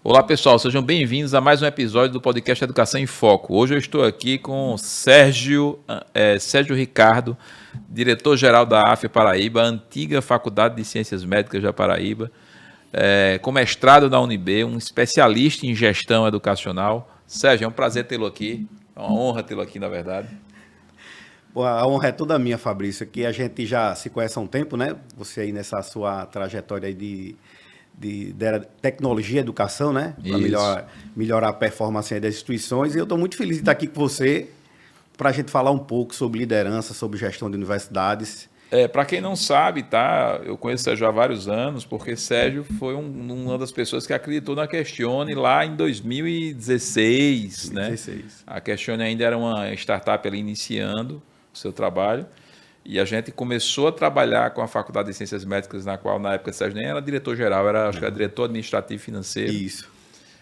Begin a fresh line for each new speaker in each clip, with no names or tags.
Olá pessoal, sejam bem-vindos a mais um episódio do podcast Educação em Foco. Hoje eu estou aqui com Sérgio Ricardo, diretor-geral da AFE Paraíba, antiga Faculdade de Ciências Médicas da Paraíba, com mestrado na UNB, um especialista em gestão educacional. Sérgio, é um prazer tê-lo aqui, é uma honra tê-lo aqui, na verdade.
Bom, a honra é toda minha, Fabrício, que a gente já se conhece há um tempo, né? Você aí nessa sua trajetória aí de tecnologia e educação, né? Para melhorar a performance das instituições. E eu estou muito feliz de estar aqui com você para a gente falar um pouco sobre liderança, sobre gestão de universidades.
Para quem não sabe, tá? Eu conheço o Sérgio há vários anos, porque Sérgio foi uma das pessoas que acreditou na Questione lá em 2016, né? A Questione ainda era uma startup ali iniciando o seu trabalho. E a gente começou a trabalhar com a Faculdade de Ciências Médicas, na qual, na época, Sérgio nem era diretor-geral, acho que era diretor administrativo e financeiro.
Isso.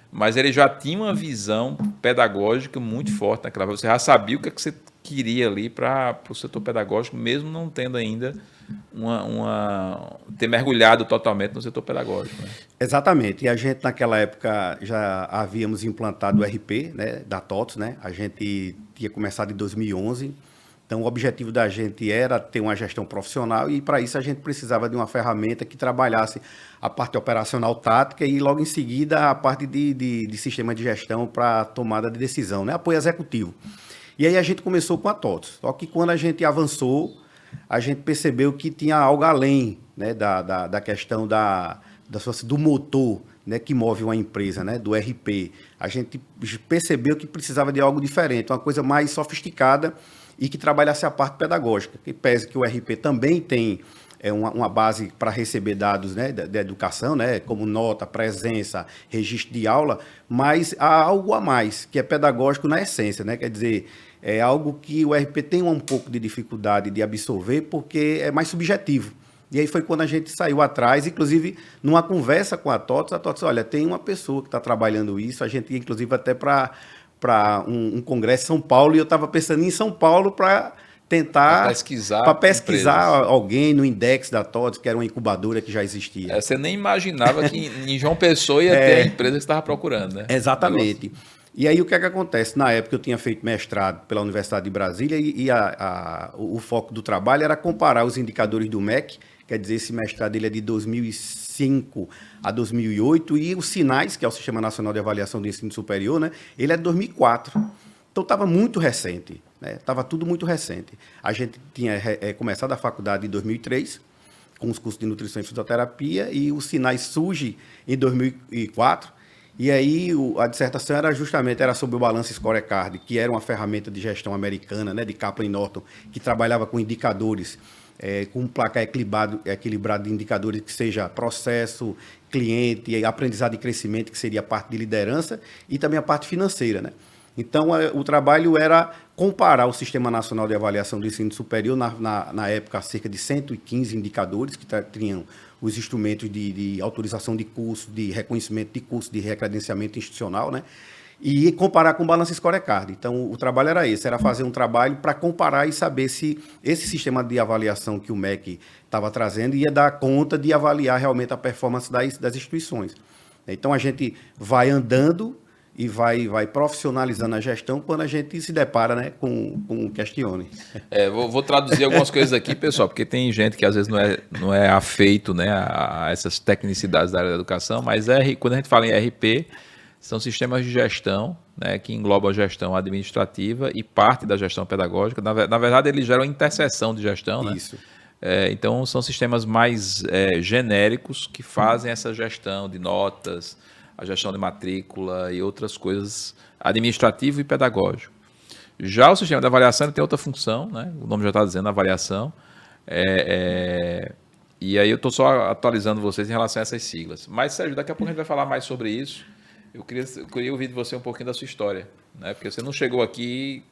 Mas ele já tinha uma visão pedagógica muito forte naquela época. Você já sabia o que você queria ali para o setor pedagógico, mesmo não tendo ainda ter mergulhado totalmente no setor pedagógico. Né?
Exatamente. E a gente, naquela época, já havíamos implantado o RP, né, da TOTS, né? A gente tinha começado em 2011. Então, o objetivo da gente era ter uma gestão profissional e, para isso, a gente precisava de uma ferramenta que trabalhasse a parte operacional tática e, logo em seguida, a parte de sistema de gestão para tomada de decisão, né? Apoio executivo. E aí a gente começou com a TOTS. Só que quando a gente avançou, a gente percebeu que tinha algo além, né, da questão do motor, né, que move uma empresa, né, do RP. A gente percebeu que precisava de algo diferente, uma coisa mais sofisticada, e que trabalhasse a parte pedagógica, que pese que o RP também tem uma base para receber dados, né, da educação, né, como nota, presença, registro de aula, mas há algo a mais, que é pedagógico na essência, né, quer dizer, é algo que o RP tem um pouco de dificuldade de absorver, porque é mais subjetivo. E aí foi quando a gente saiu atrás, inclusive numa conversa com a TOTS disse, olha, tem uma pessoa que está trabalhando isso, a gente ia inclusive até para um congresso em São Paulo, e eu estava pensando em São Paulo para tentar pesquisar alguém no index da TOTS, que era uma incubadora que já existia.
Você nem imaginava que em João Pessoa ia ter a empresa que você estava procurando, né?
Exatamente. E aí o que é que acontece? Na época eu tinha feito mestrado pela Universidade de Brasília e o foco do trabalho era comparar os indicadores do MEC, quer dizer, esse mestrado ele é de 2005 a 2008, e os SINAIS, que é o Sistema Nacional de Avaliação do Ensino Superior, né, ele é de 2004. Então estava muito recente, estava tudo muito recente. A gente tinha começado a faculdade em 2003, com os cursos de nutrição e fisioterapia, e o SINAIS surge em 2004, e aí a dissertação era sobre o Balance Scorecard, que era uma ferramenta de gestão americana, né, de Kaplan e Norton, que trabalhava com indicadores, com um placar equilibrado de indicadores que seja processo, cliente, aprendizado e crescimento, que seria a parte de liderança, e também a parte financeira, né? Então, o trabalho era comparar o Sistema Nacional de Avaliação do Ensino Superior, na época, cerca de 115 indicadores, que tinham os instrumentos de autorização de curso, de reconhecimento de curso, de recredenciamento institucional, né? E comparar com o Balance Scorecard. Então, o trabalho era esse, era fazer um trabalho para comparar e saber se esse sistema de avaliação que o MEC estava trazendo ia dar conta de avaliar realmente a performance das instituições. Então, a gente vai andando e vai profissionalizando a gestão quando a gente se depara, né, com o Questione.
Vou traduzir algumas coisas aqui, pessoal, porque tem gente que às vezes não é afeito, né, a essas tecnicidades da área da educação, mas quando a gente fala em RP, são sistemas de gestão, né, que englobam a gestão administrativa e parte da gestão pedagógica. Na verdade, eles geram interseção de gestão.
Isso.
Né? Então, são sistemas mais genéricos que fazem essa gestão de notas, a gestão de matrícula e outras coisas, administrativo e pedagógico. Já o sistema de avaliação tem outra função, né? O nome já está dizendo avaliação. E aí eu estou só atualizando vocês em relação a essas siglas. Mas, Sérgio, daqui a pouco a gente vai falar mais sobre isso. Eu queria ouvir de você um pouquinho da sua história, né? Porque você não chegou aqui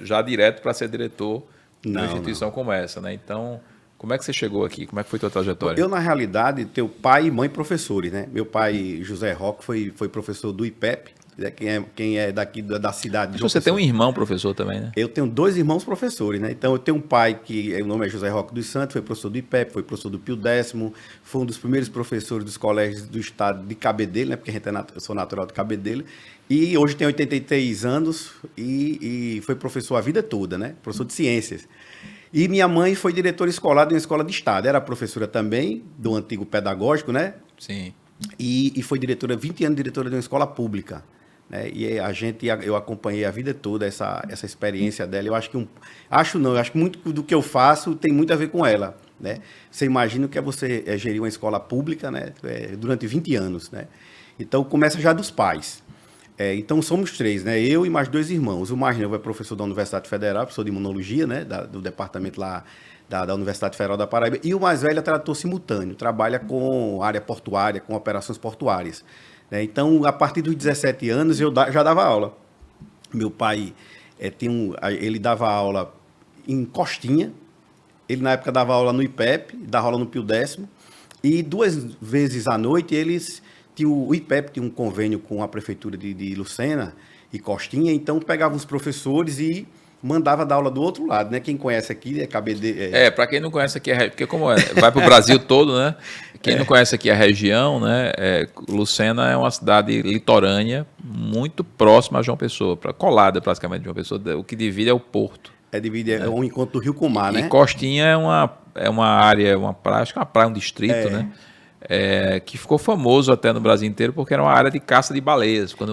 já direto para ser diretor de uma instituição como essa, né? Então, como é que você chegou aqui? Como é que foi a tua trajetória?
Eu, na realidade, tenho pai e mãe professores, né? Meu pai, José Roque, foi professor do IPEP, quem é daqui da cidade.
Mas você tem um irmão professor também, né?
Eu tenho 2 irmãos professores, né? Então, eu tenho um pai que o nome é José Roque dos Santos, foi professor do IPEP, foi professor do Pio Décimo, foi um dos primeiros professores dos colégios do estado de Cabedelo, né? Porque eu sou natural de Cabedelo. E hoje tem 83 anos e foi professor a vida toda, né? Professor de ciências. E minha mãe foi diretora escolar de uma escola de estado. Era professora também, do antigo pedagógico, né?
Sim.
E foi diretora, 20 anos diretora de uma escola pública. Né? E eu acompanhei a vida toda essa experiência dela. Eu acho que muito do que eu faço tem muito a ver com ela. Né? Você imagina o que é você gerir uma escola pública, né? Durante 20 anos. Né? Então, começa já dos pais. Então, somos 3, né? Eu e mais 2 irmãos. O mais novo é professor da Universidade Federal, professor de imunologia, né? Do departamento lá da Universidade Federal da Paraíba. E o mais velho é tradutor simultâneo, trabalha com área portuária, com operações portuárias. Né? Então, a partir dos 17 anos, eu já dava aula. Meu pai, ele dava aula em Costinha, ele na época dava aula no IPEP, dava aula no Pio Décimo, e 2 vezes à noite o IPEP tinha um convênio com a prefeitura de Lucena e Costinha, então pegava os professores e mandava dar aula do outro lado, né? Quem conhece aqui é Cabedelo.
Para quem não conhece aqui, porque vai para o Brasil todo, né? Quem não conhece aqui a região, né? Lucena é uma cidade litorânea muito próxima a João Pessoa, colada praticamente de João Pessoa. O que divide é o porto.
É um encontro do rio com o mar, né?
E Costinha é uma área, uma praia, acho que é uma praia, um distrito, né? Que ficou famoso até no Brasil inteiro porque era uma área de caça de baleias. Quando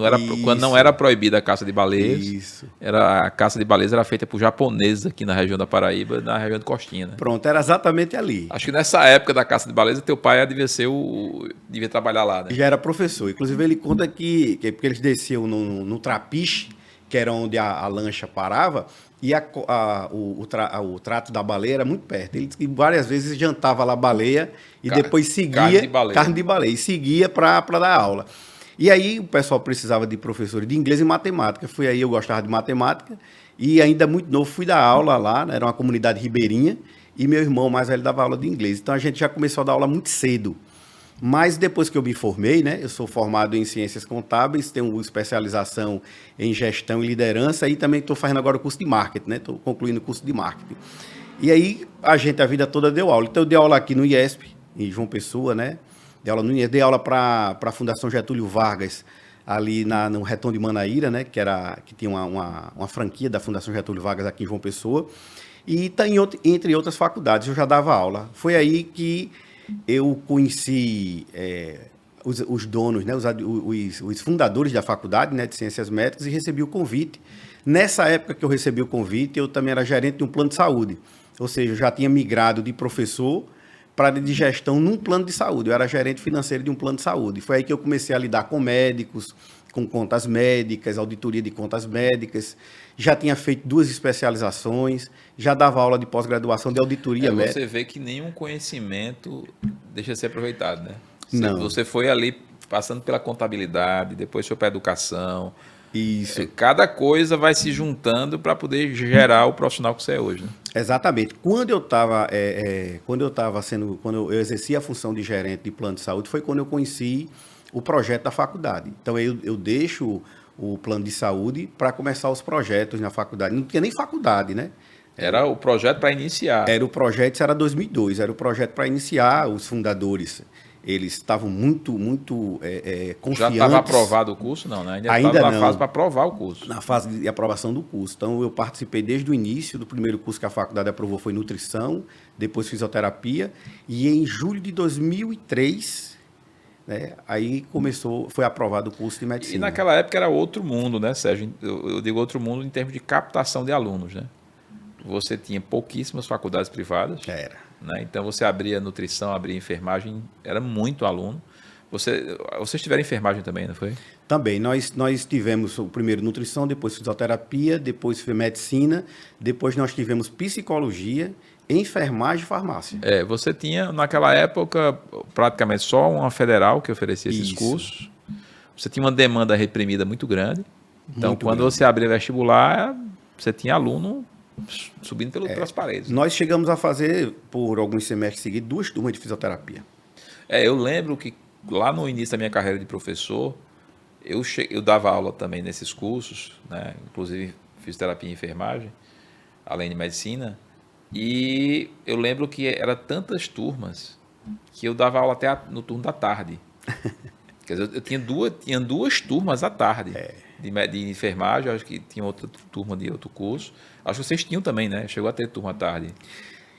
não era proibida a caça de baleias, a caça de baleias era feita por japoneses aqui na região da Paraíba, na região de Costinha. Né?
Pronto, era exatamente ali.
Acho que nessa época da caça de baleias, teu pai devia trabalhar lá, né?
Já era professor. Inclusive, ele conta que porque eles desciam no trapiche, que era onde a lancha parava, e o trato da baleia era muito perto. Ele várias vezes jantava lá a baleia e depois seguia... Carne de baleia. E seguia para dar aula. E aí o pessoal precisava de professores de inglês e matemática. Foi aí eu gostava de matemática e ainda muito novo fui dar aula lá, né? Era uma comunidade ribeirinha e meu irmão mais velho dava aula de inglês. Então a gente já começou a dar aula muito cedo. Mas depois que eu me formei, né, eu sou formado em ciências contábeis, tenho especialização em gestão e liderança e também estou fazendo agora o curso de marketing, né? Estou concluindo o curso de marketing. E aí a vida toda deu aula. Então eu dei aula aqui no IESP, em João Pessoa, né? Dei aula para a Fundação Getúlio Vargas, ali no Retão de Manaíra, né? Que tinha uma franquia da Fundação Getúlio Vargas aqui em João Pessoa. E entre outras faculdades eu já dava aula. Foi aí que eu conheci os donos, né, os fundadores da faculdade, né, de Ciências Médicas e recebi o convite. Nessa época que eu recebi o convite, eu também era gerente de um plano de saúde. Ou seja, eu já tinha migrado de professor para de gestão num plano de saúde. Eu era gerente financeiro de um plano de saúde. Foi aí que eu comecei a lidar com médicos, com contas médicas, auditoria de contas médicas. Já tinha feito 2 especializações, já dava aula de pós-graduação de auditoria médica.
Você vê que nenhum conhecimento deixa de ser aproveitado, né?
Não.
Você foi ali passando pela contabilidade, depois foi para a educação.
Isso.
Cada coisa vai se juntando para poder gerar o profissional que você é hoje, né?
Exatamente. Quando eu exerci a função de gerente de plano de saúde, foi quando eu conheci o projeto da faculdade. Então, eu deixo o plano de saúde para começar os projetos na faculdade. Não tinha nem faculdade, né?
Era o projeto para iniciar.
Era o projeto, isso era 2002, era o projeto para iniciar. Os fundadores, eles estavam muito confiantes. Já
estava aprovado o curso? Não, né?
Ainda
estava
na
fase para aprovar o curso.
Na fase de aprovação do curso. Então, eu participei desde o início do primeiro curso que a faculdade aprovou, foi nutrição, depois fisioterapia, e em julho de 2003... né? Aí foi aprovado o curso de medicina.
E naquela época era outro mundo, né, Sérgio? Eu digo outro mundo em termos de captação de alunos, né? Você tinha pouquíssimas faculdades privadas.
Era.
Né? Então você abria nutrição, abria enfermagem, era muito aluno. Vocês tiveram enfermagem também, não foi?
Também. Nós tivemos o primeiro nutrição, depois fisioterapia, depois foi medicina, depois nós tivemos psicologia, enfermagem e farmácia.
Você tinha, naquela época, praticamente só uma federal que oferecia esses cursos. Você tinha uma demanda reprimida muito grande. Então, quando você abria vestibular, você tinha aluno subindo pelas paredes.
Nós chegamos a fazer, por alguns semestres seguidos, 2 turmas de fisioterapia.
Eu lembro que lá no início da minha carreira de professor, eu dava aula também nesses cursos, né? Inclusive fisioterapia e enfermagem, além de medicina, e eu lembro que era tantas turmas que eu dava aula até no turno da tarde. Quer dizer, eu tinha duas turmas à tarde de enfermagem, acho que tinha outra turma de outro curso. Acho que vocês tinham também, né? Chegou a ter turma à tarde.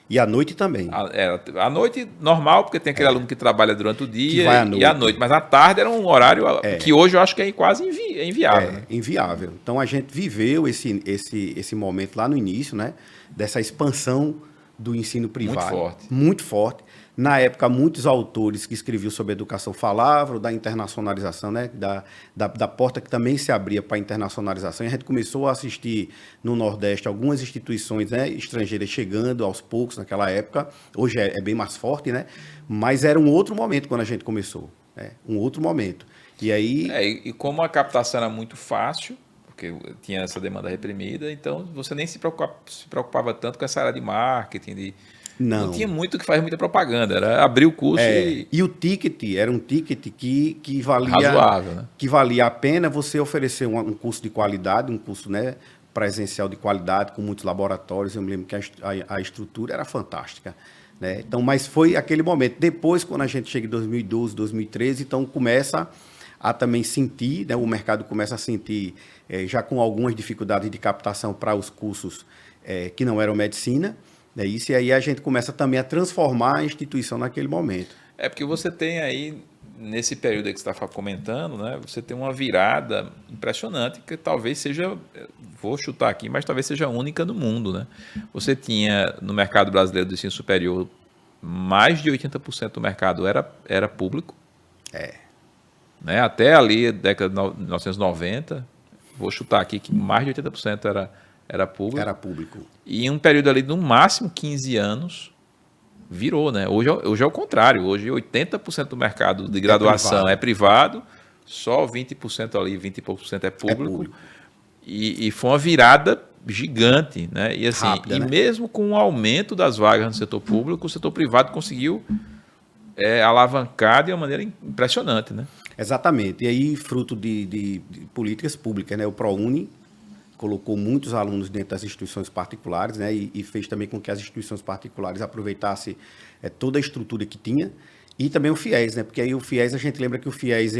E à noite também.
À noite, normal, porque tem aquele aluno que trabalha durante o dia
e à noite.
Mas à tarde era um horário que hoje eu acho que é quase inviável.
Né? Inviável. Então, a gente viveu esse momento lá no início, né? Dessa expansão do ensino privado.
Muito forte.
Muito forte. Na época, muitos autores que escreviam sobre educação falavam da internacionalização, né? Da porta que também se abria para a internacionalização. E a gente começou a assistir no Nordeste algumas instituições, né, estrangeiras chegando aos poucos naquela época. Hoje é bem mais forte, né? Mas era um outro momento quando a gente começou. Né? Um outro momento. E aí...
E como a captação era muito fácil, porque tinha essa demanda reprimida, então você nem se preocupava tanto com essa área de marketing, não tinha muito que fazer muita propaganda, era abrir o curso
e o ticket era um ticket que valia...
Razoável, né?
Que valia a pena você oferecer um curso de qualidade, um curso, né, presencial de qualidade, com muitos laboratórios. Eu me lembro que a estrutura era fantástica. Né? Então, mas foi aquele momento. Depois, quando a gente chega em 2012, 2013, então começa a também sentir, né, o mercado começa a sentir, já com algumas dificuldades de captação para os cursos que não eram medicina. É isso, e aí a gente começa também a transformar a instituição naquele momento.
É porque você tem aí, nesse período aí que você está comentando, né, você tem uma virada impressionante, que talvez seja, vou chutar aqui, mas talvez seja única no mundo. Né? Você tinha, no mercado brasileiro do ensino superior, mais de 80% do mercado era público. Né? Até ali, década de 1990, vou chutar aqui que mais de 80% era público.
Era público.
E em um período ali, no máximo 15 anos, virou, né? Hoje é o contrário. Hoje 80% do mercado de graduação é privado, só 20% ali, 20 e poucos % é público. E foi uma virada gigante, né? E assim, rápida, né? Mesmo com o aumento das vagas no setor público, o setor privado conseguiu alavancar de uma maneira impressionante, né?
Exatamente. E aí, fruto de políticas públicas, né? O ProUni colocou muitos alunos dentro das instituições particulares, né, e fez também com que as instituições particulares aproveitassem toda a estrutura que tinha, e também o FIES, né, porque aí o FIES, a gente lembra que o FIES,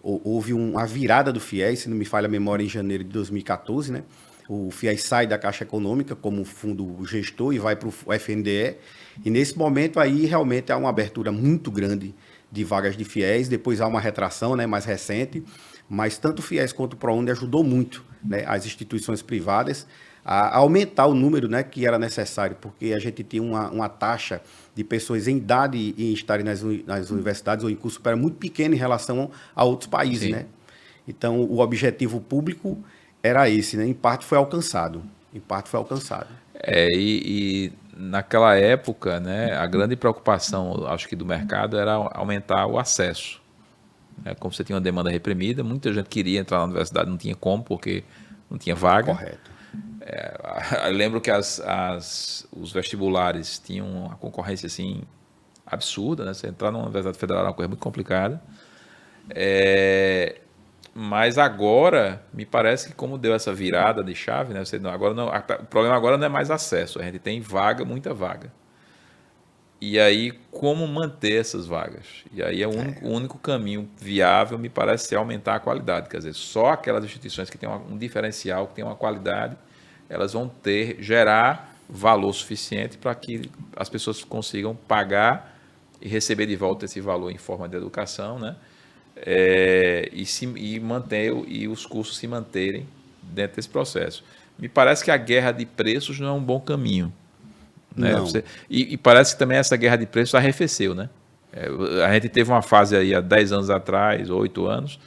houve uma virada do FIES, se não me falha a memória, em janeiro de 2014, né, o FIES sai da Caixa Econômica como fundo gestor e vai para o FNDE, e nesse momento aí realmente há uma abertura muito grande de vagas de FIES, depois há uma retração, né, mais recente, mas tanto o FIES quanto o ProUni ajudou muito, né, as instituições privadas a aumentar o número, né, que era necessário, porque a gente tinha uma taxa de pessoas em idade em estarem nas universidades ou em curso superior muito pequena em relação a outros países. Né? Então, o objetivo público era esse, né? Em parte foi alcançado.
E naquela época, né, a grande preocupação, acho que do mercado, era aumentar o acesso. Como você tinha uma demanda reprimida, muita gente queria entrar na universidade, não tinha como, porque não tinha vaga.
Correto.
Eu lembro que os vestibulares tinham uma concorrência assim, absurda, né? Você entrar numa universidade federal era uma coisa muito complicada. Mas agora, me parece que como deu essa virada de chave, né? O problema agora não é mais acesso, a gente tem vaga, muita vaga. E aí, como manter essas vagas? E aí, o único caminho viável, me parece ser aumentar a qualidade. Quer dizer, só aquelas instituições que têm um diferencial, que têm uma qualidade, elas vão gerar valor suficiente para que as pessoas consigam pagar e receber de volta esse valor em forma de educação, né? E os cursos se manterem dentro desse processo. Me parece que a guerra de preços não é um bom caminho. Né? E parece que também essa guerra de preços arrefeceu, né? A gente teve uma fase aí há 10 anos atrás, 8 anos,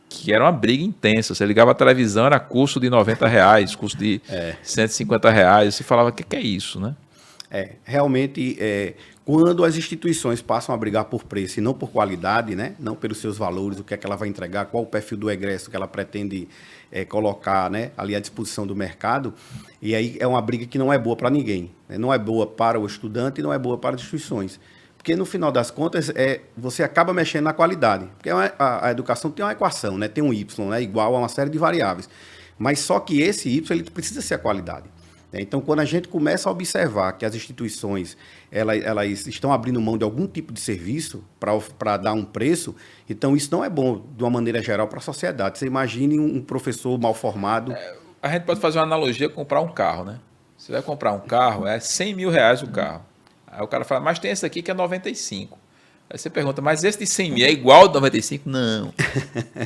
que era uma briga intensa. Você ligava a televisão, era custo de R$90, custo de R$150. Você falava, o que é isso, né?
Realmente, quando as instituições passam a brigar por preço e não por qualidade, né? Não pelos seus valores, o que é que ela vai entregar, qual o perfil do egresso que ela pretende colocar, né, ali à disposição do mercado, e aí é uma briga que não é boa para ninguém. Né? Não é boa para o estudante e não é boa para as instituições. Porque, no final das contas, você acaba mexendo na qualidade. Porque a educação tem uma equação, né? Tem um Y, né? Igual a uma série de variáveis. Mas só que esse Y ele precisa ser a qualidade. Então, quando a gente começa a observar que as instituições elas estão abrindo mão de algum tipo de serviço para dar um preço, então isso não é bom, de uma maneira geral, para a sociedade. Você imagine um professor mal formado.
A gente pode fazer uma analogia com comprar um carro, né? Você vai comprar um carro, é 100 mil reais o carro. Aí o cara fala, mas tem esse aqui que é 95. Aí você pergunta, mas esse de 100 mil é igual ao de 95? Não.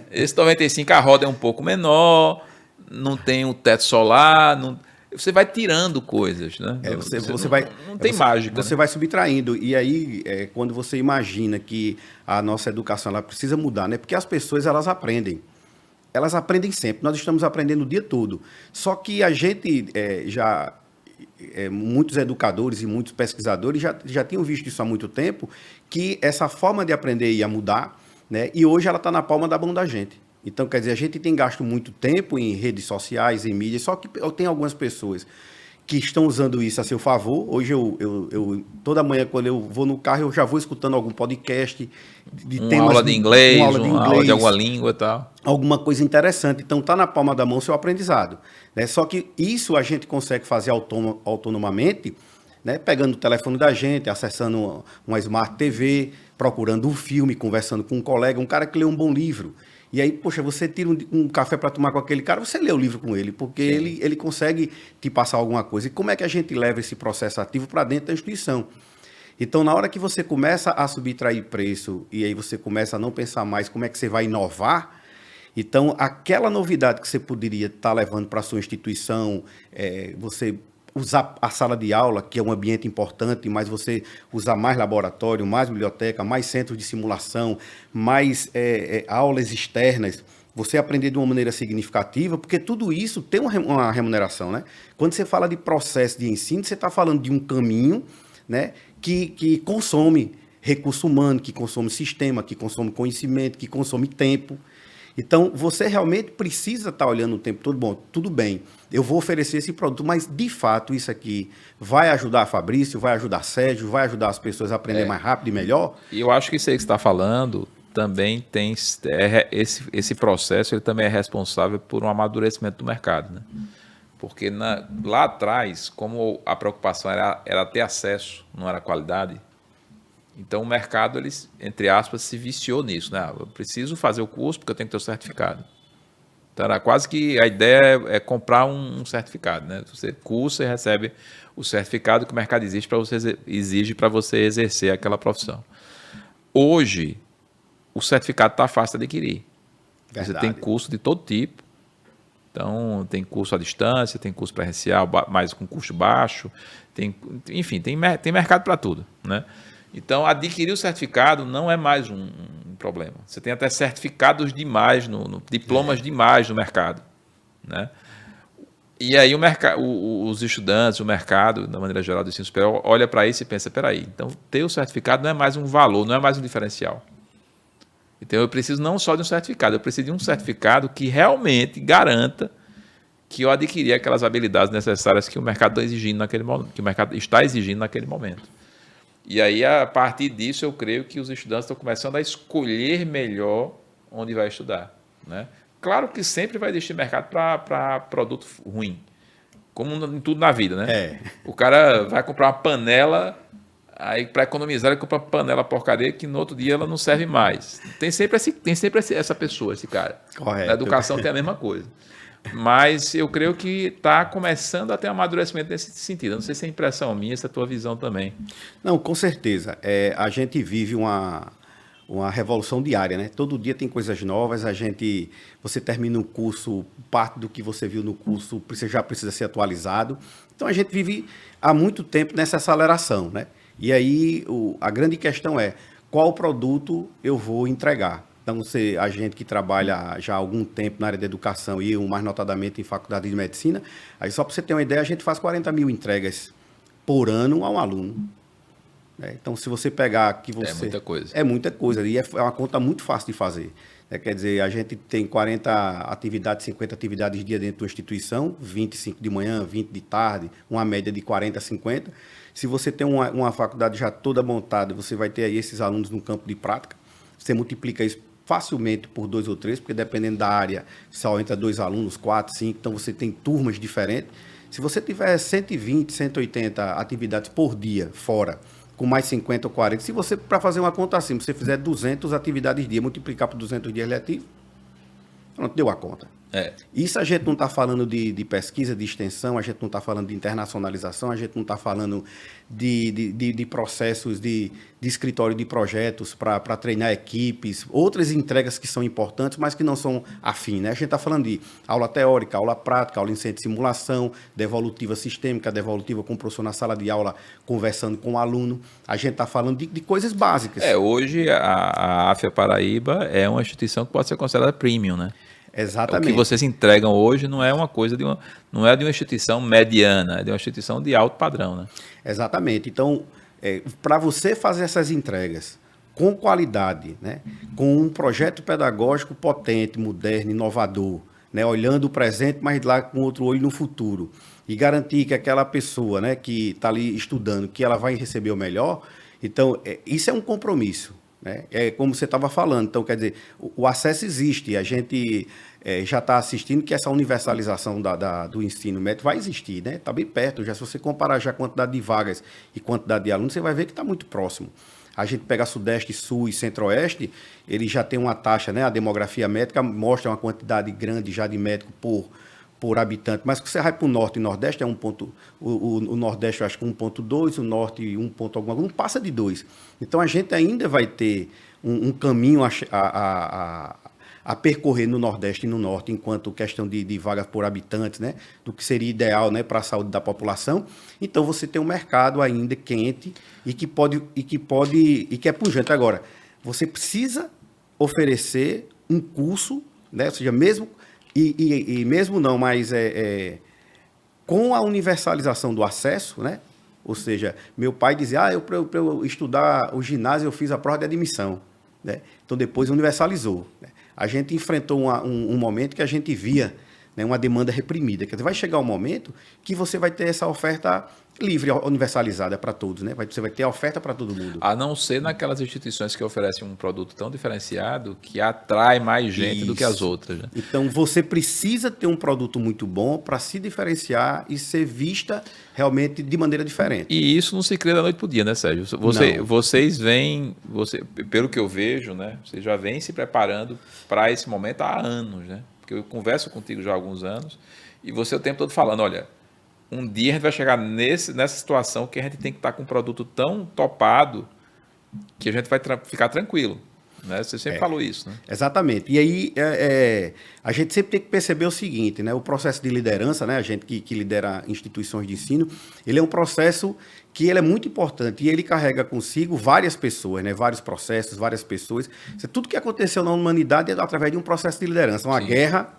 Esse 95, a roda é um pouco menor, não tem um teto solar, não... Você vai tirando coisas, né?
Não
tem mágica.
Você vai subtraindo. E aí, quando você imagina que a nossa educação ela precisa mudar, né? Porque as pessoas, elas aprendem. Elas aprendem sempre. Nós estamos aprendendo o dia todo. Só que a gente muitos educadores e muitos pesquisadores já tinham visto isso há muito tempo, que essa forma de aprender ia mudar, né? E hoje ela está na palma da mão da gente. Então, quer dizer, a gente tem gasto muito tempo em redes sociais, em mídias, só que eu tenho algumas pessoas que estão usando isso a seu favor. Hoje, toda manhã, quando eu vou no carro, eu já vou escutando algum podcast
de temas... Aula de inglês, uma aula de alguma língua e tal.
Alguma coisa interessante. Então, está na palma da mão o seu aprendizado, né? Só que isso a gente consegue fazer autonomamente, né? Pegando o telefone da gente, acessando uma Smart TV, procurando um filme, conversando com um colega, um cara que lê um bom livro. E aí, poxa, você tira um café para tomar com aquele cara, você lê o livro com ele, porque ele consegue te passar alguma coisa. E como é que a gente leva esse processo ativo para dentro da instituição? Então, na hora que você começa a subtrair preço, e aí você começa a não pensar mais como é que você vai inovar, então, aquela novidade que você poderia estar levando para a sua instituição, você usar a sala de aula, que é um ambiente importante, mas você usar mais laboratório, mais biblioteca, mais centros de simulação, mais aulas externas, você aprender de uma maneira significativa, porque tudo isso tem uma remuneração, né? Quando você fala de processo de ensino, você está falando de um caminho, né, que consome recurso humano, que consome sistema, que consome conhecimento, que consome tempo. Então, você realmente precisa estar olhando o tempo todo. Bom, tudo bem, eu vou oferecer esse produto, mas, de fato, isso aqui vai ajudar a Fabrício, vai ajudar a Sérgio, vai ajudar as pessoas a aprender mais rápido e melhor?
E eu acho que isso aí que você está falando também tem... esse processo ele também é responsável por um amadurecimento do mercado, né? Porque lá atrás, como a preocupação era ter acesso, não era qualidade... Então, o mercado, ele, entre aspas, se viciou nisso, né? Eu preciso fazer o curso porque eu tenho que ter o certificado. Então, era quase que a ideia é comprar um certificado, né? Você cursa e recebe o certificado que o mercado exige para você exercer aquela profissão. Hoje, o certificado está fácil de adquirir. Verdade. Você tem curso de todo tipo. Então, tem curso à distância, tem curso presencial, mas com custo baixo. Enfim, tem mercado para tudo, né? Então, adquirir o certificado não é mais um problema. Você tem até certificados demais, diplomas demais no mercado, né? E aí os estudantes, o mercado, da maneira geral do ensino superior, olha para isso e pensa, peraí, então ter o certificado não é mais um valor, não é mais um diferencial. Então, eu preciso não só de um certificado, eu preciso de um certificado que realmente garanta que eu adquiri aquelas habilidades necessárias que o mercado está exigindo naquele momento, que o mercado está exigindo naquele momento. E aí, a partir disso, eu creio que os estudantes estão começando a escolher melhor onde vai estudar, né? Claro que sempre vai existir mercado para produto ruim, como em tudo na vida, né? O cara vai comprar uma panela, aí para economizar ele compra uma panela porcaria que no outro dia ela não serve mais. Tem sempre essa pessoa, esse cara.
Correto.
Na educação tem a mesma coisa. Mas eu creio que está começando a ter um amadurecimento nesse sentido. Eu não sei se é impressão minha, se é a tua visão também.
Não, com certeza. A gente vive uma revolução diária, né? Todo dia tem coisas novas, você termina o curso, parte do que você viu no curso já precisa ser atualizado. Então, a gente vive há muito tempo nessa aceleração, né? E aí, a grande questão é, qual produto eu vou entregar? Então, a gente que trabalha já há algum tempo na área da educação e mais notadamente em faculdade de medicina, aí só para você ter uma ideia, a gente faz 40 mil entregas por ano a um aluno. Então, se você pegar que você...
É muita coisa.
É muita coisa. E é uma conta muito fácil de fazer. Quer dizer, a gente tem 40 atividades, 50 atividades dia dentro da instituição, 25 de manhã, 20 de tarde, uma média de 40, 50. Se você tem uma faculdade já toda montada, você vai ter aí esses alunos no campo de prática, você multiplica isso facilmente por 2 ou 3, porque dependendo da área, só entra 2 alunos, 4, 5, então você tem turmas diferentes. Se você tiver 120, 180 atividades por dia fora, com mais 50 ou 40, se você, para fazer uma conta assim, você fizer 200 atividades dia, multiplicar por 200 dias letivos, pronto, deu a conta. Isso a gente não está falando de pesquisa, de extensão, a gente não está falando de internacionalização, a gente não está falando de processos de escritório de projetos para treinar equipes, outras entregas que são importantes, mas que não são afins, né? A gente está falando de aula teórica, aula prática, aula em centro de simulação, devolutiva sistêmica, devolutiva com o professor na sala de aula conversando com o aluno. A gente está falando de coisas básicas.
Hoje a AFIA Paraíba é uma instituição que pode ser considerada premium, né?
Exatamente.
O que vocês entregam hoje não é uma coisa não é de uma instituição mediana, é de uma instituição de alto padrão, né?
Exatamente. Então, para você fazer essas entregas com qualidade, né, com um projeto pedagógico potente, moderno, inovador, né, olhando o presente, mas lá com outro olho no futuro, e garantir que aquela pessoa, né, que está ali estudando, que ela vai receber o melhor, então, isso é um compromisso. Né? É como você estava falando, então quer dizer, o acesso existe, a gente já está assistindo que essa universalização do ensino médio vai existir, né? Está bem perto, já se você comparar já a quantidade de vagas e quantidade de alunos, você vai ver que está muito próximo. A gente pega Sudeste, Sul e Centro-Oeste, ele já tem uma taxa, né? A demografia médica mostra uma quantidade grande já de médico por habitante, mas que você vai para o Norte e Nordeste, o Nordeste eu acho que 1,2, o Norte 1 ponto alguma coisa, não passa de 2. Então a gente ainda vai ter um caminho a percorrer no Nordeste e no Norte, enquanto questão de vagas por habitantes, né, do que seria ideal, né, para a saúde da população. Então você tem um mercado ainda quente e que é pujante. Agora, você precisa oferecer um curso, né, ou seja, mesmo mesmo não, mas com a universalização do acesso, né? Ou seja, meu pai dizia, para eu estudar o ginásio, eu fiz a prova de admissão. Né? Então, depois universalizou. Né? A gente enfrentou um momento que a gente via, né, uma demanda reprimida. Quer dizer, vai chegar um momento que você vai ter essa oferta livre, universalizada para todos, né? Você vai ter a oferta para todo mundo.
A não ser naquelas instituições que oferecem um produto tão diferenciado que atrai mais gente do que as outras. Né?
Então, você precisa ter um produto muito bom para se diferenciar e ser vista realmente de maneira diferente.
E isso não se cria da noite para o dia, né, Sérgio? Vocês vêm, pelo que eu vejo, né? Vocês já vêm se preparando para esse momento há anos, né? Porque eu converso contigo já há alguns anos e você o tempo todo falando, olha, um dia a gente vai chegar nessa situação que a gente tem que estar com um produto tão topado que a gente vai ficar tranquilo. Né? Você sempre falou isso. Né?
Exatamente. E aí a gente sempre tem que perceber o seguinte, né? O processo de liderança, né? A gente que lidera instituições de ensino, ele é um processo que ele é muito importante e ele carrega consigo várias pessoas, né? Vários processos, várias pessoas. Tudo que aconteceu na humanidade é através de um processo de liderança, uma guerra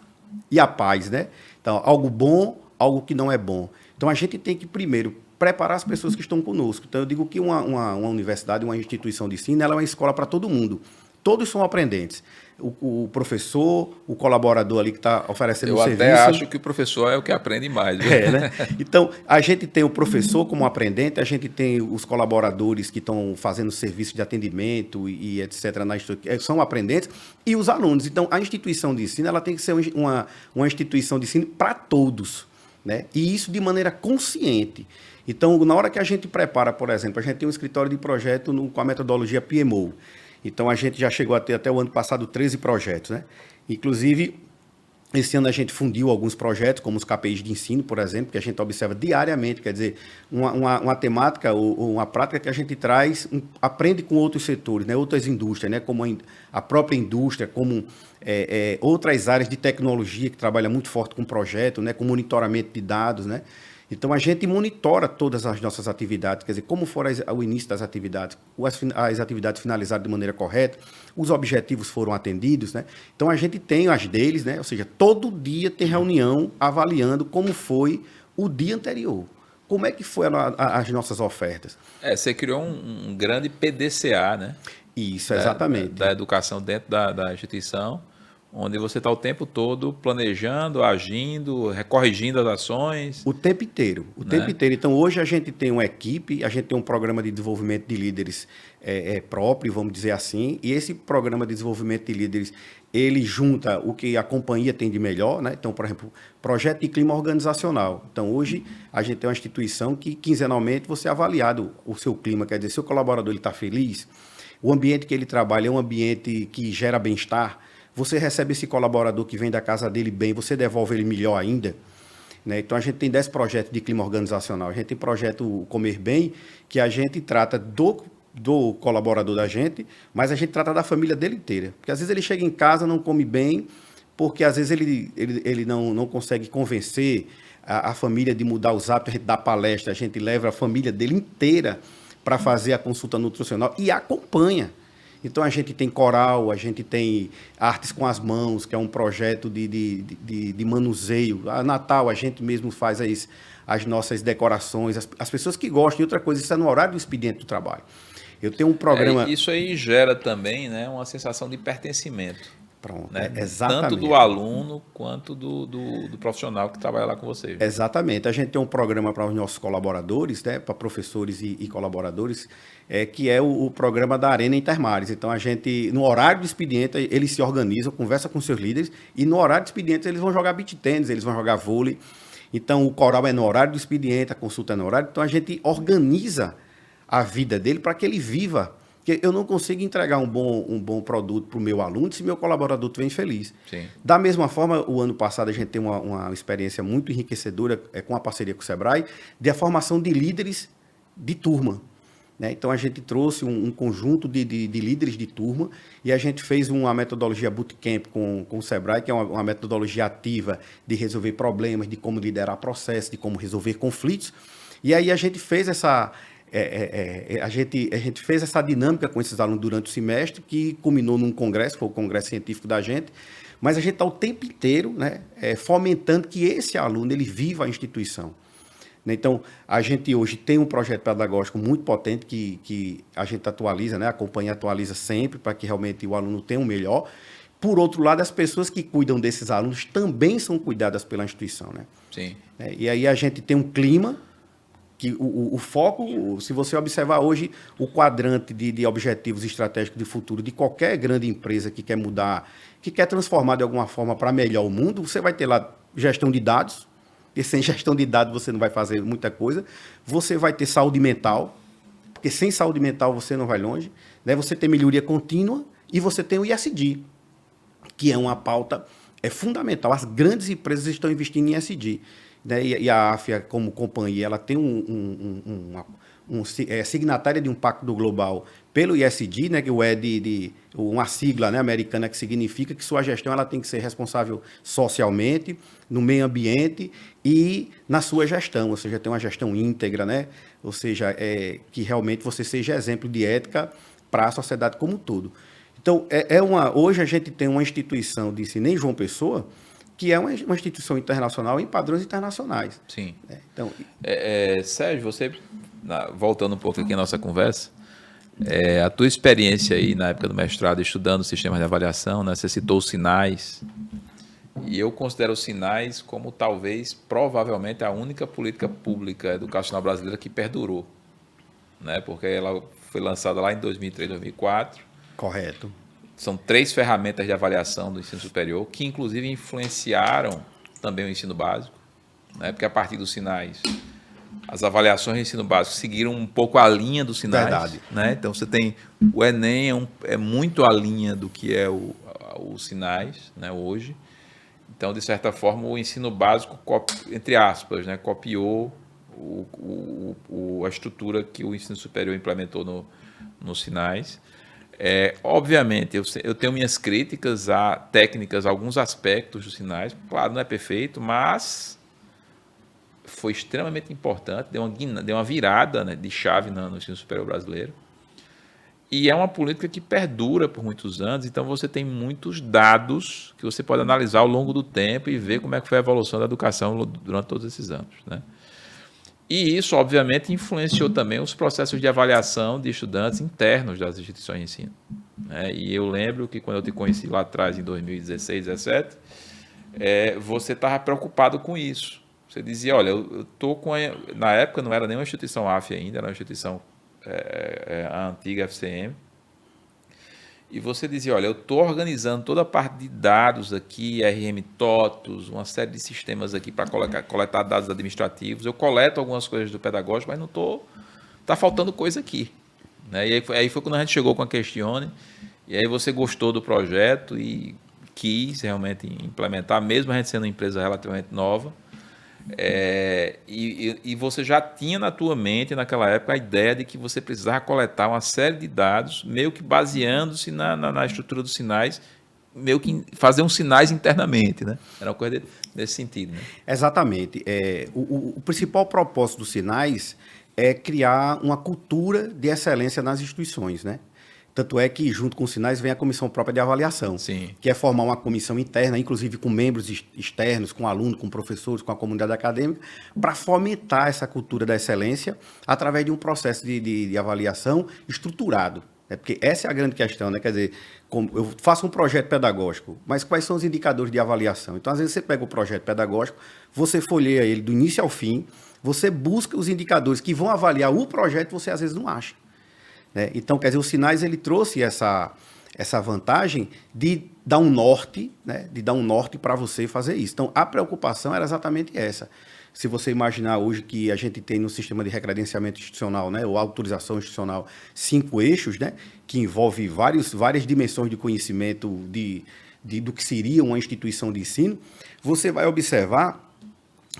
e a paz, né? Então, algo bom, algo que não é bom. Então, a gente tem que, primeiro, preparar as pessoas que estão conosco. Então, eu digo que uma universidade, uma instituição de ensino, ela é uma escola para todo mundo. Todos são aprendentes. O professor, o colaborador ali que está oferecendo o serviço...
Eu até acho que o professor é o que aprende mais.
Né? Então, a gente tem o professor como aprendente, a gente tem os colaboradores que estão fazendo serviço de atendimento e etc. São aprendentes, e os alunos. Então, a instituição de ensino ela tem que ser uma instituição de ensino para todos. Né? E isso de maneira consciente. Então, na hora que a gente prepara, por exemplo, a gente tem um escritório de projeto com a metodologia PMO. Então, a gente já chegou a ter até o ano passado 13 projetos. Né? Inclusive, esse ano a gente fundiu alguns projetos, como os KPIs de ensino, por exemplo, que a gente observa diariamente, quer dizer, uma temática ou uma prática que a gente traz, aprende com outros setores, né? Outras indústrias, né? Como a própria indústria, como outras áreas de tecnologia que trabalham muito forte com projeto, né? Com monitoramento de dados, né? Então, a gente monitora todas as nossas atividades, quer dizer, como foram o início das atividades, as atividades finalizadas de maneira correta, os objetivos foram atendidos, né? Então, a gente tem as deles, né? Ou seja, todo dia tem reunião avaliando como foi o dia anterior. Como é que foi as nossas ofertas?
Você criou um grande PDCA, né?
Isso, exatamente.
Da educação dentro da instituição, onde você está o tempo todo planejando, agindo, corrigindo as ações.
O tempo inteiro, o tempo inteiro. Então, hoje a gente tem uma equipe, a gente tem um programa de desenvolvimento de líderes próprio, vamos dizer assim, e esse programa de desenvolvimento de líderes, ele junta o que a companhia tem de melhor, né? Então, por exemplo, projeto de clima organizacional. Então, hoje a gente tem uma instituição que quinzenalmente você é avaliado o seu clima, quer dizer, se o colaborador está feliz, o ambiente que ele trabalha é um ambiente que gera bem-estar, você recebe esse colaborador que vem da casa dele bem, você devolve ele melhor ainda. Né? Então, a gente tem 10 projetos de clima organizacional. A gente tem projeto Comer Bem, que a gente trata do colaborador da gente, mas a gente trata da família dele inteira. Porque, às vezes, ele chega em casa, não come bem, porque, às vezes, ele não consegue convencer a família de mudar os hábitos. A gente dá palestra, a gente leva a família dele inteira para fazer a consulta nutricional e acompanha. Então, a gente tem coral, a gente tem Artes com as Mãos, que é um projeto de manuseio. A Natal, a gente mesmo faz as nossas decorações, as pessoas que gostam. E outra coisa, isso é no horário do expediente do trabalho. Eu tenho um programa...
Isso aí gera também, né, uma sensação de pertencimento.
Pronto,
né?
Exatamente.
Tanto do aluno quanto do profissional que trabalha lá com você.
Exatamente. A gente tem um programa para os nossos colaboradores, né, para professores e colaboradores, que é o programa da Arena Intermares. Então, a gente, no horário do expediente, eles se organizam, conversam com seus líderes, e no horário do expediente eles vão jogar beach tennis, eles vão jogar vôlei. Então, o coral é no horário do expediente, a consulta é no horário. Então, a gente organiza a vida dele para que ele viva. Porque eu não consigo entregar um bom produto para o meu aluno se meu colaborador estiver infeliz.
Sim.
Da mesma forma, o ano passado a gente tem uma experiência muito enriquecedora com a parceria com o Sebrae, de a formação de líderes de turma. Né? Então, a gente trouxe um conjunto de líderes de turma e a gente fez uma metodologia bootcamp com o Sebrae, que é uma metodologia ativa de resolver problemas, de como liderar processos, de como resolver conflitos. E aí a gente fez a gente fez essa dinâmica com esses alunos durante o semestre, que culminou num congresso, foi o congresso científico da gente, mas a gente está o tempo inteiro, né, fomentando que esse aluno ele viva a instituição. Então, a gente hoje tem um projeto pedagógico muito potente que a gente atualiza, né, a companhia atualiza sempre para que realmente o aluno tenha o melhor. Por outro lado, as pessoas que cuidam desses alunos também são cuidadas pela instituição. Né?
Sim.
E aí a gente tem um clima que o foco, se você observar hoje, o quadrante de objetivos estratégicos de futuro de qualquer grande empresa que quer mudar, que quer transformar de alguma forma para melhor o mundo, você vai ter lá gestão de dados, e sem gestão de dados você não vai fazer muita coisa. Você vai ter saúde mental, porque sem saúde mental você não vai longe. Né? Você tem melhoria contínua e você tem o ISD, que é uma pauta fundamental. As grandes empresas estão investindo em ISD. Né? E a AFIA, como companhia, ela tem signatária de um pacto global pelo ISD, né? Que uma sigla, né, americana, que significa que sua gestão ela tem que ser responsável socialmente, no meio ambiente e na sua gestão, ou seja, tem uma gestão íntegra, né? Ou seja, que realmente você seja exemplo de ética para a sociedade como um todo. Então, hoje a gente tem uma instituição de ensino em João Pessoa, que é uma instituição internacional em padrões internacionais.
Sim.
Então,
Sérgio, você, voltando um pouco aqui à nossa conversa, a tua experiência aí na época do mestrado, estudando sistemas de avaliação, né? Você citou os sinais, e eu considero os sinais como talvez, provavelmente, a única política pública educacional brasileira que perdurou, né? Porque ela foi lançada lá em 2003, 2004.
Correto.
São 3 ferramentas de avaliação do ensino superior, que inclusive influenciaram também o ensino básico, né? Porque a partir dos sinais, as avaliações do ensino básico seguiram um pouco a linha dos sinais.
Verdade.
Né? Então, você tem o Enem, é muito a linha do que é os sinais, né, hoje. Então, de certa forma, o ensino básico, entre aspas, né, copiou a estrutura que o ensino superior implementou nos sinais. Obviamente, eu tenho minhas críticas a técnicas, a alguns aspectos dos sinais. Claro, não é perfeito, mas foi extremamente importante, deu uma virada, né, de chave no ensino superior brasileiro. E é uma política que perdura por muitos anos, então você tem muitos dados que você pode analisar ao longo do tempo e ver como é que foi a evolução da educação durante todos esses anos. Né? E isso, obviamente, influenciou também os processos de avaliação de estudantes internos das instituições de ensino. né? E eu lembro que quando eu te conheci lá atrás, em 2016, 2017, você estava preocupado com isso. Você dizia, olha, eu estou com... Na época não era nenhuma instituição AF ainda, era uma instituição, a antiga FCM. E você dizia, olha, eu estou organizando toda a parte de dados aqui, RM TOTUS, uma série de sistemas aqui para coletar dados administrativos. Eu coleto algumas coisas do pedagógico, mas não estou... Está faltando coisa aqui. Né? E aí foi quando a gente chegou com a Questione, e aí você gostou do projeto e quis realmente implementar, mesmo a gente sendo uma empresa relativamente nova. E você já tinha na tua mente, naquela época, a ideia de que você precisava coletar uma série de dados, meio que baseando-se na estrutura dos sinais, meio que fazer uns sinais internamente, né? Era uma coisa nesse sentido. Né?
Exatamente. O principal propósito dos sinais é criar uma cultura de excelência nas instituições, né? Tanto é que, junto com os sinais, vem a comissão própria de avaliação,
Sim.
que é formar uma comissão interna, inclusive com membros externos, com alunos, com professores, com a comunidade acadêmica, para fomentar essa cultura da excelência através de um processo de avaliação estruturado. Né? Porque essa é a grande questão, né? Quer dizer, eu faço um projeto pedagógico, mas quais são os indicadores de avaliação? Então, às vezes, você pega o projeto pedagógico, você folheia ele do início ao fim, você busca os indicadores que vão avaliar o projeto, você às vezes não acha. Né? Então, quer dizer, os sinais, ele trouxe essa vantagem de dar um norte, né? De dar um norte para você fazer isso. Então, a preocupação era exatamente essa. Se você imaginar hoje que a gente tem no sistema de recredenciamento institucional, né? Ou autorização institucional, 5 eixos, né? Que envolve várias dimensões de conhecimento do que seria uma instituição de ensino, você vai observar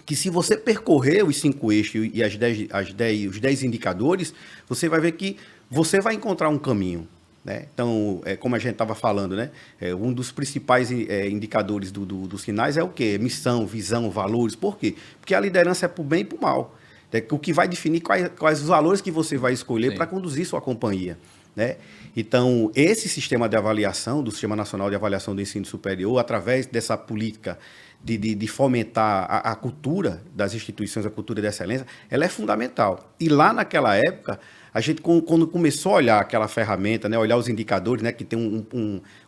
que se você percorrer os 5 eixos e os 10 indicadores, você vai ver que você vai encontrar um caminho. Né? Então, como a gente estava falando, né? Um dos principais indicadores dos sinais é o quê? Missão, visão, valores. Por quê? Porque a liderança é para o bem e para o mal. Né? O que vai definir quais os valores que você vai escolher para conduzir sua companhia. Né? Então, esse sistema de avaliação, do Sistema Nacional de Avaliação do Ensino Superior, através dessa política de fomentar a cultura das instituições, a cultura de excelência, ela é fundamental. E lá naquela época, a gente, quando começou a olhar aquela ferramenta, né, olhar os indicadores, né, que tem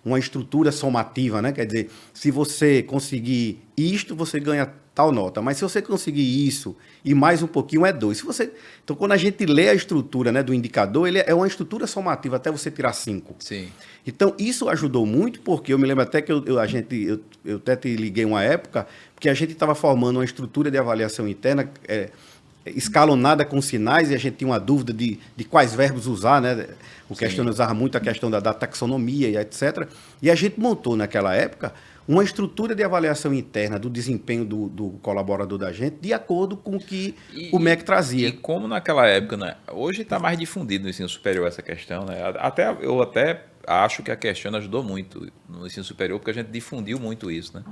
uma estrutura somativa, né, quer dizer, se você conseguir isto, você ganha tal nota, mas se você conseguir isso e mais um pouquinho, é 2. Então, quando a gente lê a estrutura, né, do indicador, ele é uma estrutura somativa até você tirar 5.
Sim.
Então, isso ajudou muito, porque eu me lembro até que eu até te liguei uma época, porque a gente estava formando uma estrutura de avaliação interna escalonada com sinais, e a gente tinha uma dúvida de quais verbos usar, né? O Questione usava muito a questão da taxonomia e etc. E a gente montou, naquela época, uma estrutura de avaliação interna do desempenho do colaborador da gente, de acordo com o que o MEC trazia.
E como naquela época, né? Hoje está mais difundido no ensino superior essa questão, né? Eu até acho que a Questione ajudou muito no ensino superior, porque a gente difundiu muito isso, né?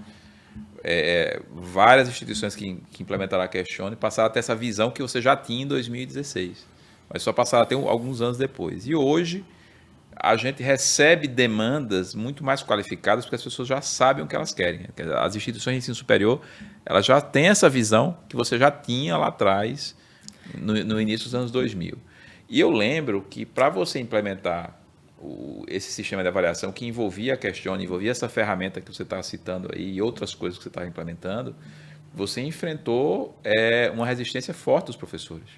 Várias instituições que implementaram a Questione passaram a ter essa visão que você já tinha em 2016, mas só passaram a ter alguns anos depois. E hoje a gente recebe demandas muito mais qualificadas, porque as pessoas já sabem o que elas querem. As instituições de ensino superior, elas já têm essa visão que você já tinha lá atrás, no início dos anos 2000. E eu lembro que para você implementar esse sistema de avaliação que envolvia a Questione, envolvia essa ferramenta que você está citando aí e outras coisas que você está implementando, você enfrentou uma resistência forte dos professores.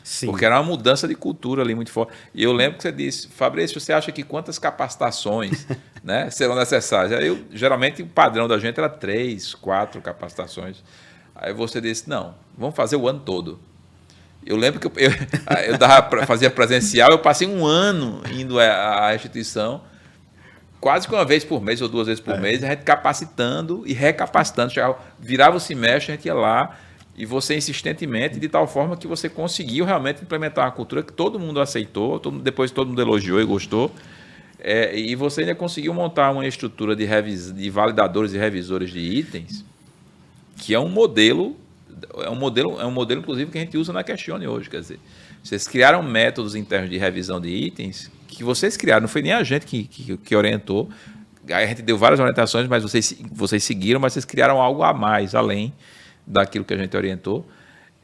Sim. Porque era uma mudança de cultura ali muito forte. E eu lembro que você disse, Fabrício, você acha que quantas capacitações né, serão necessárias? Aí, geralmente, o padrão da gente era 3, 4 capacitações. Aí você disse, não, vamos fazer o ano todo. Eu lembro que eu fazia presencial, eu passei um ano indo à instituição, quase que uma vez por mês ou 2 vezes por mês, a gente capacitando e recapacitando. Virava o semestre, a gente ia lá, e você insistentemente, de tal forma que você conseguiu realmente implementar uma cultura que todo mundo aceitou, depois todo mundo elogiou e gostou, e você ainda conseguiu montar uma estrutura de validadores e revisores de itens, que é um modelo, inclusive, que a gente usa na Questione hoje. Quer dizer, vocês criaram métodos internos de revisão de itens que vocês criaram, não foi nem a gente que orientou. A gente deu várias orientações, mas vocês seguiram, mas vocês criaram algo a mais, além daquilo que a gente orientou.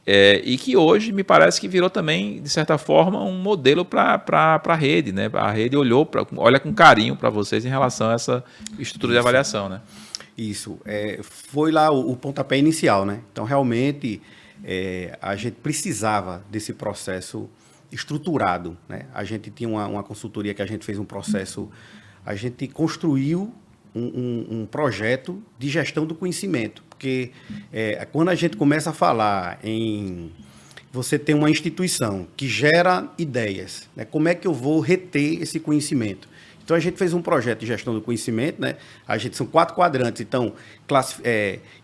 E que hoje me parece que virou também, de certa forma, um modelo para a rede, né? A rede olha com carinho para vocês em relação a essa estrutura de avaliação, né?
Isso. Foi lá o pontapé inicial, né? Então, realmente, a gente precisava desse processo estruturado, né? A gente tinha uma consultoria que a gente fez um processo, a gente construiu um projeto de gestão do conhecimento, porque quando a gente começa a falar em você ter uma instituição que gera ideias, né? Como é que eu vou reter esse conhecimento? Então, a gente fez um projeto de gestão do conhecimento, né? São 4 quadrantes. Então,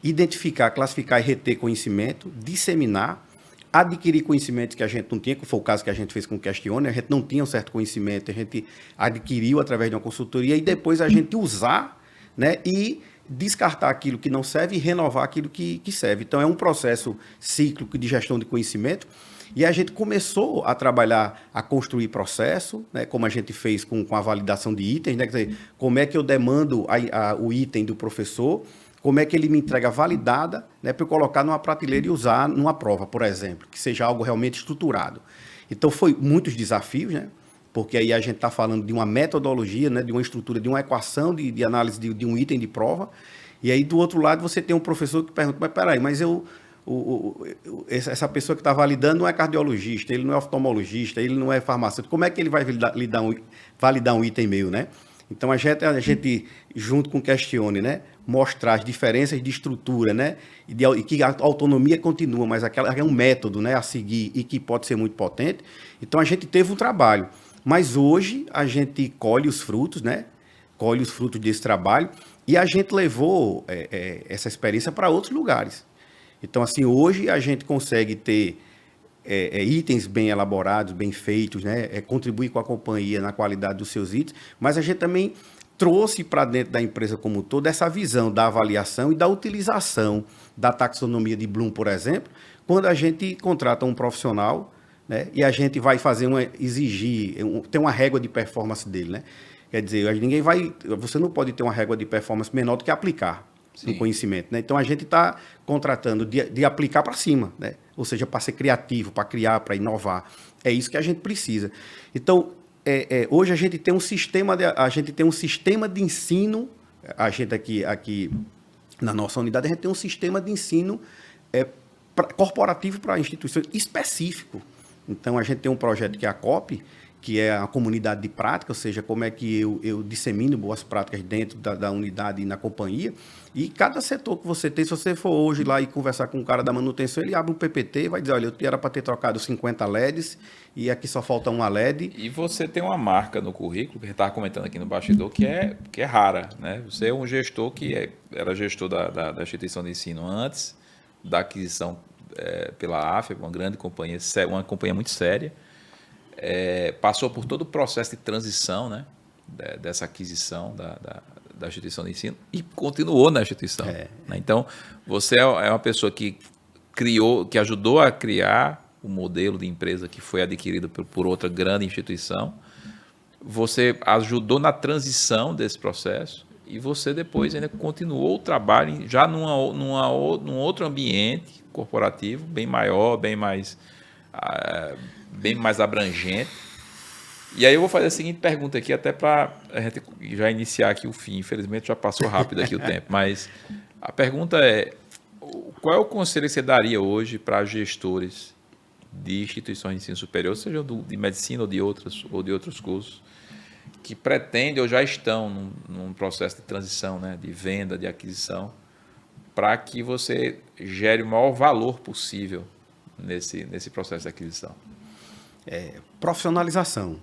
identificar, classificar e reter conhecimento, disseminar, adquirir conhecimentos que a gente não tinha, que foi o caso que a gente fez com o Questione, a gente não tinha um certo conhecimento, a gente adquiriu através de uma consultoria e depois a gente usar, né? E descartar aquilo que não serve e renovar aquilo que serve. Então, é um processo cíclico de gestão de conhecimento. E a gente começou a trabalhar, a construir processo, né, como a gente fez com a validação de itens, né, quer dizer, como é que eu demando o item do professor, como é que ele me entrega validada, né, para eu colocar numa prateleira e usar numa prova, por exemplo, que seja algo realmente estruturado. Então, foi muitos desafios, né, porque aí a gente está falando de uma metodologia, né, de uma estrutura, de uma equação de análise de um item de prova, e aí do outro lado você tem um professor que pergunta, mas peraí, mas essa pessoa que está validando não é cardiologista, ele não é oftalmologista, ele não é farmacêutico. Como é que ele vai validar um item meu, né? Então, a gente junto com o Questione, né, mostrar as diferenças de estrutura, né, e que a autonomia continua, mas é um método, né, a seguir e que pode ser muito potente. Então, a gente teve um trabalho. Mas hoje, a gente colhe os frutos, né, colhe os frutos desse trabalho e a gente levou essa experiência para outros lugares. Então, assim, hoje a gente consegue ter itens bem elaborados, bem feitos, né? Contribuir com a companhia na qualidade dos seus itens, mas a gente também trouxe para dentro da empresa como um todo essa visão da avaliação e da utilização da taxonomia de Bloom, por exemplo, quando a gente contrata um profissional, né? E a gente vai ter uma régua de performance dele, né? Quer dizer, você não pode ter uma régua de performance menor do que aplicar. Sim. No conhecimento, né? Então, a gente está contratando de aplicar para cima, né? Ou seja, para ser criativo, para criar, para inovar. É isso que a gente precisa. Então, hoje a gente tem um sistema de ensino, a gente aqui na nossa unidade, a gente tem um sistema de ensino corporativo para instituições específico. Então, a gente tem um projeto que é a COP, que é a comunidade de prática, ou seja, como é que eu dissemino boas práticas dentro da unidade e na companhia. E cada setor que você tem, se você for hoje lá e conversar com o cara da manutenção, ele abre um PPT e vai dizer, olha, eu era para ter trocado 50 LEDs e aqui só falta uma LED.
E você tem uma marca no currículo, que a gente estava comentando aqui no bastidor, que é rara, né? Você é um gestor que era gestor da instituição de ensino antes da aquisição pela AFEA, uma grande companhia, uma companhia muito séria. Passou por todo o processo de transição, né, dessa aquisição da instituição de ensino e continuou na instituição. Né? Então, você é uma pessoa que ajudou a criar o modelo de empresa que foi adquirido por outra grande instituição. Você ajudou na transição desse processo e você depois ainda continuou o trabalho já num outro ambiente corporativo, bem maior, bem mais abrangente. E aí eu vou fazer a seguinte pergunta aqui, até para a gente já iniciar aqui o fim. Infelizmente já passou rápido aqui o tempo, mas a pergunta é: qual é o conselho que você daria hoje para gestores de instituições de ensino superior, seja de medicina ou de outros cursos, que pretendem ou já estão num processo de transição, né, de venda, de aquisição, para que você gere o maior valor possível nesse processo de aquisição?
Profissionalização.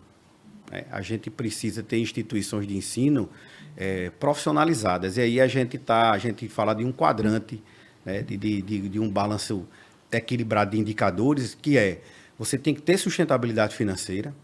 A gente precisa ter instituições de ensino profissionalizadas. E aí a gente fala de um quadrante, né, de um balanço equilibrado de indicadores, que você tem que ter sustentabilidade financeira,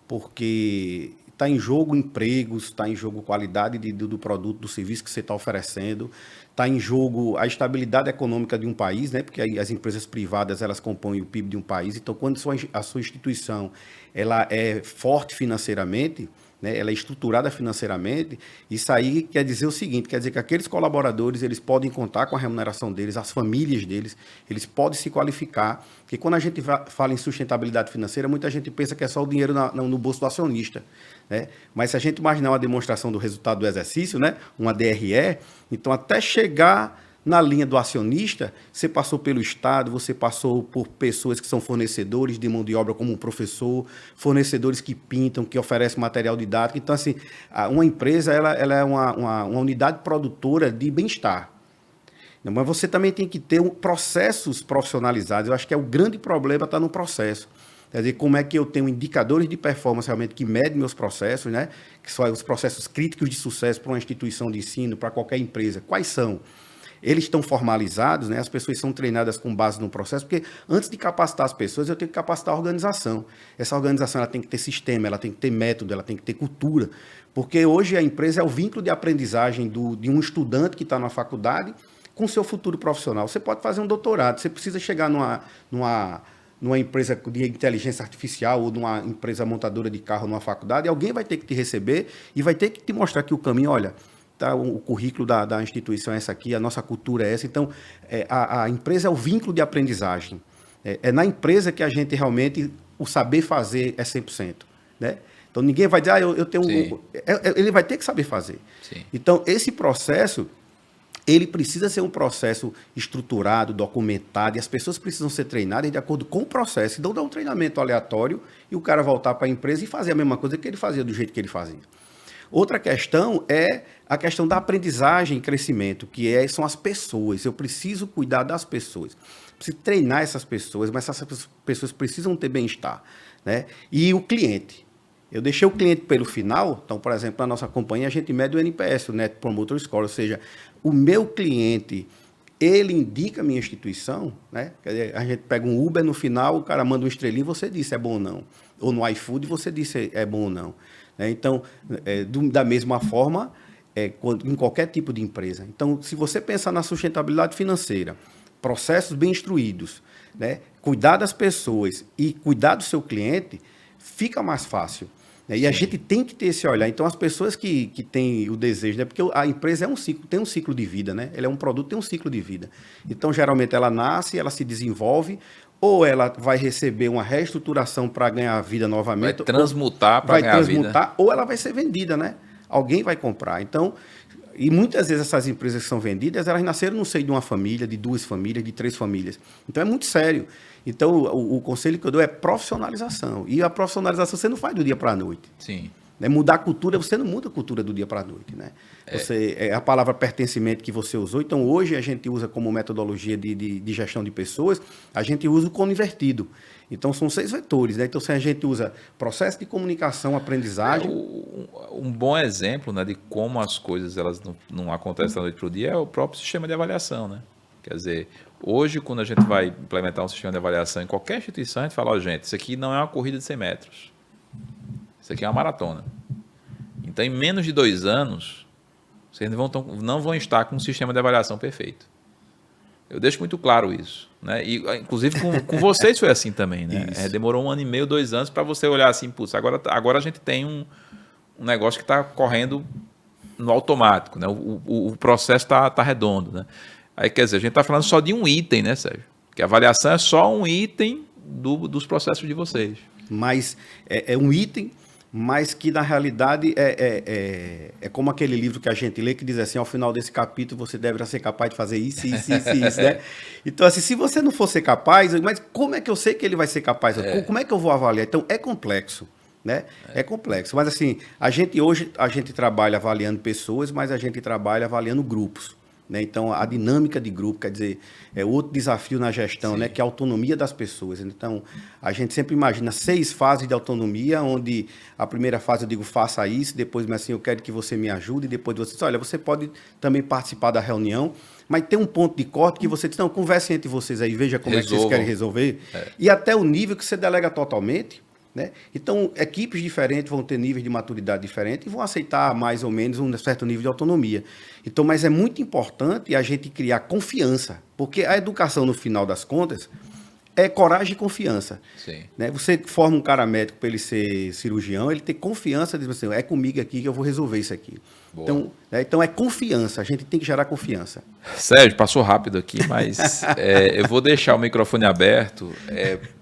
porque está em jogo empregos, está em jogo qualidade do produto, do serviço que você está oferecendo, está em jogo a estabilidade econômica de um país, né? Porque aí as empresas privadas elas compõem o PIB de um país. Então, quando a sua instituição ela é forte financeiramente, né, ela é estruturada financeiramente, isso aí quer dizer o seguinte, quer dizer que aqueles colaboradores, eles podem contar com a remuneração deles, as famílias deles, eles podem se qualificar, porque quando a gente fala em sustentabilidade financeira, muita gente pensa que é só o dinheiro no bolso do acionista, né? Mas se a gente imaginar uma demonstração do resultado do exercício, né, uma DRE, então até chegar na linha do acionista, você passou pelo Estado, você passou por pessoas que são fornecedores de mão de obra, como um professor, fornecedores que pintam, que oferecem material didático. Então, assim, uma empresa ela é uma unidade produtora de bem-estar. Mas você também tem que ter processos profissionalizados. Eu acho que o grande problema está no processo. Quer dizer, como é que eu tenho indicadores de performance realmente que medem meus processos, né? Que são os processos críticos de sucesso para uma instituição de ensino, para qualquer empresa. Quais são? Eles estão formalizados, né? As pessoas são treinadas com base no processo, porque antes de capacitar as pessoas, eu tenho que capacitar a organização. Essa organização ela tem que ter sistema, ela tem que ter método, ela tem que ter cultura, porque hoje a empresa é o vínculo de aprendizagem de um estudante que está na faculdade com o seu futuro profissional. Você pode fazer um doutorado, você precisa chegar numa empresa de inteligência artificial ou numa empresa montadora de carro numa faculdade, e alguém vai ter que te receber e vai ter que te mostrar que o caminho, olha... Tá, o currículo da instituição é essa aqui, a nossa cultura é essa. Então, a empresa é o vínculo de aprendizagem. É na empresa que a gente realmente, o saber fazer é 100%. Né? Então, ninguém vai dizer, eu tenho... ele vai ter que saber fazer. Sim. Então, esse processo, ele precisa ser um processo estruturado, documentado, e as pessoas precisam ser treinadas de acordo com o processo. Então, dá um treinamento aleatório e o cara voltar para a empresa e fazer a mesma coisa que ele fazia, do jeito que ele fazia. Outra questão é a questão da aprendizagem e crescimento, são as pessoas. Eu preciso cuidar das pessoas, preciso treinar essas pessoas, mas essas pessoas precisam ter bem-estar, né? E o cliente. Eu deixei o cliente pelo final, então, por exemplo, na nossa companhia, a gente mede o NPS, o Net Promoter Score, ou seja, o meu cliente, ele indica a minha instituição, né? Quer dizer, a gente pega um Uber no final, o cara manda um estrelinho e você disse é bom ou não. Ou no iFood você disse é bom ou não. Então, da mesma forma, em qualquer tipo de empresa. Então, se você pensar na sustentabilidade financeira, processos bem instruídos, né, cuidar das pessoas e cuidar do seu cliente, fica mais fácil. Né? E a gente tem que ter esse olhar. Então, as pessoas que têm o desejo, né, porque a empresa tem um ciclo de vida, né? Ela é um produto, tem um ciclo de vida. Então, geralmente, ela nasce, ela se desenvolve, ou ela vai receber uma reestruturação para ganhar vida novamente.
Vai transmutar para ganhar vida.
Ou ela vai ser vendida, né? Alguém vai comprar. Então, e muitas vezes essas empresas que são vendidas, elas nasceram no seio de uma família, de 2 famílias, de 3 famílias. Então, é muito sério. Então, o conselho que eu dou é profissionalização. E a profissionalização você não faz do dia para a noite.
Sim.
Né? Mudar a cultura, você não muda a cultura do dia para a noite. Né? A palavra pertencimento que você usou, então hoje a gente usa como metodologia de gestão de pessoas, a gente usa o cone invertido. Então são 6 vetores. Né? Então se a gente usa processo de comunicação, aprendizagem...
Um bom exemplo, né, de como as coisas elas não acontecem da noite para o dia é o próprio sistema de avaliação. Né? Quer dizer, hoje quando a gente vai implementar um sistema de avaliação em qualquer instituição, a gente fala, gente, isso aqui não é uma corrida de 100 metros. Isso aqui é uma maratona. Então, em menos de 2 anos, vocês não vão estar com um sistema de avaliação perfeito. Eu deixo muito claro isso. Né? E, inclusive, com vocês foi assim também. Né? Demorou 1 ano e meio, 2 anos, para você olhar assim, putz, agora a gente tem um negócio que está correndo no automático. Né? O processo está redondo. Né? Aí, quer dizer, a gente está falando só de um item, né, Sérgio? Que a avaliação é só um item dos processos de vocês.
Mas é um item... mas que na realidade é como aquele livro que a gente lê que diz assim, ao final desse capítulo você deverá ser capaz de fazer isso, né? Então assim, se você não for ser capaz, mas como é que eu sei que ele vai ser capaz? Como é que eu vou avaliar? Então é complexo, né? É complexo, mas assim, hoje a gente trabalha avaliando pessoas, mas a gente trabalha avaliando grupos. Né? Então, a dinâmica de grupo, quer dizer, é outro desafio na gestão, né? Que é a autonomia das pessoas. Então, a gente sempre imagina 6 fases de autonomia, onde a primeira fase eu digo, faça isso, depois, mas assim, eu quero que você me ajude, e depois você diz, olha, você pode também participar da reunião, mas tem um ponto de corte que você diz, não, conversem entre vocês aí, veja como é que vocês querem resolver. E até o nível que você delega totalmente. Né? Então, equipes diferentes vão ter níveis de maturidade diferentes e vão aceitar mais ou menos um certo nível de autonomia. Então, mas é muito importante a gente criar confiança, porque a educação, no final das contas, é coragem e confiança.
Sim.
Né? Você forma um cara médico para ele ser cirurgião, ele tem confiança, diz assim, é comigo aqui que eu vou resolver isso aqui. Então, então é confiança, a gente tem que gerar confiança.
Sérgio, passou rápido aqui, mas eu vou deixar o microfone aberto.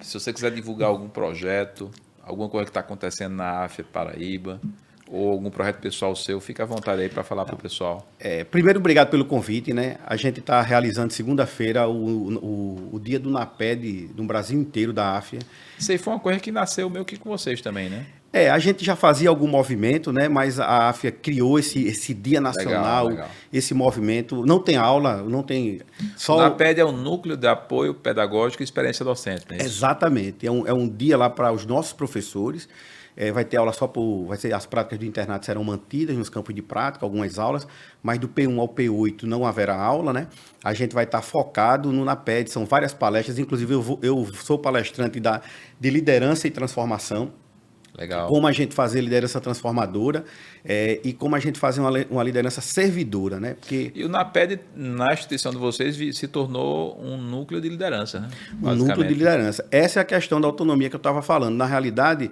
Se você quiser divulgar algum projeto, alguma coisa que está acontecendo na AFIA Paraíba, ou algum projeto pessoal seu, fica à vontade aí para falar para o pessoal.
Primeiro, obrigado pelo convite, né? A gente está realizando segunda-feira o dia do NAPED no Brasil inteiro da AFIA.
Isso aí foi uma coisa que nasceu meio que com vocês também, né?
A gente já fazia algum movimento, né? Mas a AFIA criou esse dia nacional, legal. Esse movimento. Não tem aula, não tem...
O NAPED é o Núcleo de Apoio Pedagógico e Experiência Docente, né?
Exatamente. É um dia lá para os nossos professores. Vai ter aula as práticas do internato serão mantidas nos campos de prática, algumas aulas, mas do P1 ao P8 não haverá aula, né? A gente vai estar focado no NAPED, são várias palestras, inclusive eu sou palestrante de liderança e transformação.
Legal.
Como a gente fazer liderança transformadora e como a gente fazer uma liderança servidora, né? Porque...
E o NAPED, na instituição de vocês, se tornou um núcleo de liderança, né?
Um núcleo de liderança. Essa é a questão da autonomia que eu estava falando. Na realidade,